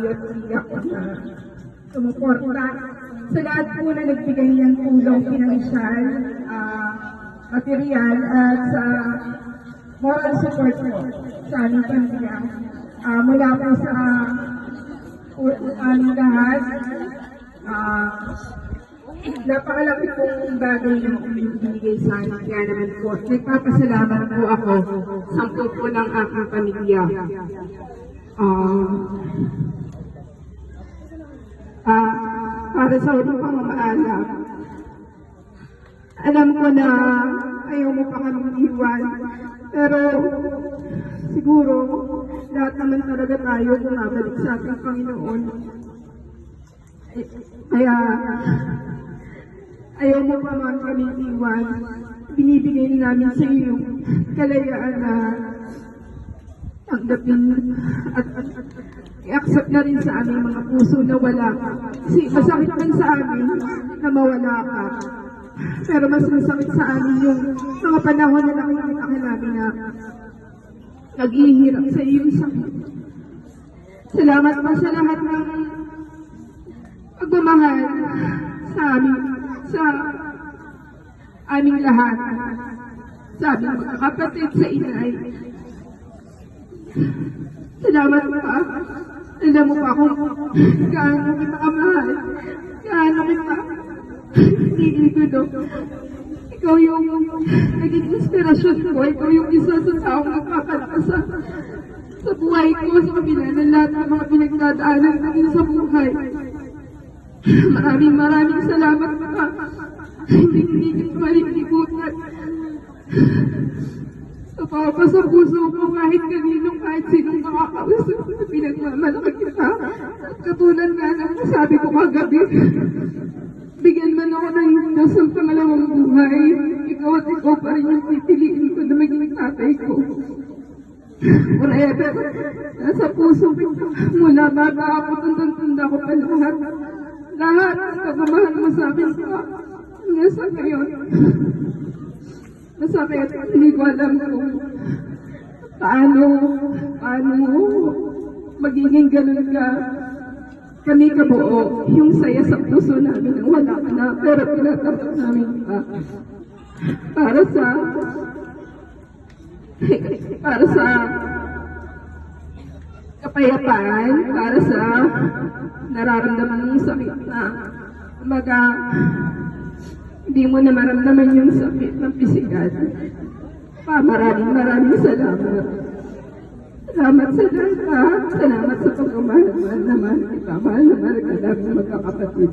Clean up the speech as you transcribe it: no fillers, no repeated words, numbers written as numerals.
iyak na sumuporta sa lahat po na nagbigay ng tulong pinansyal, material at sa moral support po sa aming pamilya. Mula po sa aming lahat, napakalaki pong bagay yung ibinigay sa akin. Kaya naman po, nagpapasalamat po ako sa po ng aking pamilya. Para sa unang pamamaalam, alam ko na ayaw mo pa kaming iwan, pero siguro lahat naman talaga tayo bumabalik sa ating Panginoon. Kaya ayaw mo pa man kaming iwan, binibigay namin sa iyo yung kalayaan na tanggapin at i-accept na rin sa aming mga puso na wala ka. Kasi masakit man sa amin na mawala ka. Pero mas masakit sa amin yung mga panahon na nakikita ka namin na naghihirap sa iyong sakit. Salamat pa sa lahat ng pagmamahal sa aming lahat. Sa aming mga kapatid, sa inay. Salamat pa. Alam mo pa kung gaano kita kamahal. Gaano kita iniigulo. Ikaw yung naging inspirasyon ko. Ikaw yung isa sa taong nagpapalakas sa buhay ko, sa kabila ng lahat ng mga pinagdadaanan natin sa buhay. Maraming salamat pa. Hindi kita malilimutan. Napapa sa puso ko kahit kaninong, kahit sinong makakausap na pinagmamalaki kita. At katulad nga ng nasabi ko kagabi, bigyan man ako ng Diyos ang pangalawang buhay. Ikaw at ikaw pa rin yung pipiliin ko na maging tatay ko. Forever, nasa puso ko mula bata ako, tanda ko pa lahat. Lahat, pagmamahal mo sa akin pa. Nasa ngayon. Masakit, hindi ko alam kung paano magiging ganun ka kami kabuo, yung saya sa puso namin ang wala ka na, pero pinatapos namin ka para sa kapayapaan, para sa nararamdaman mong sakit na hindi mo na maramdaman yung sakit ng pisikal. Maraming salamat. Salamat sa lahat. Salamat sa pagmamahal naman. Mahal ka namin magkakapatid.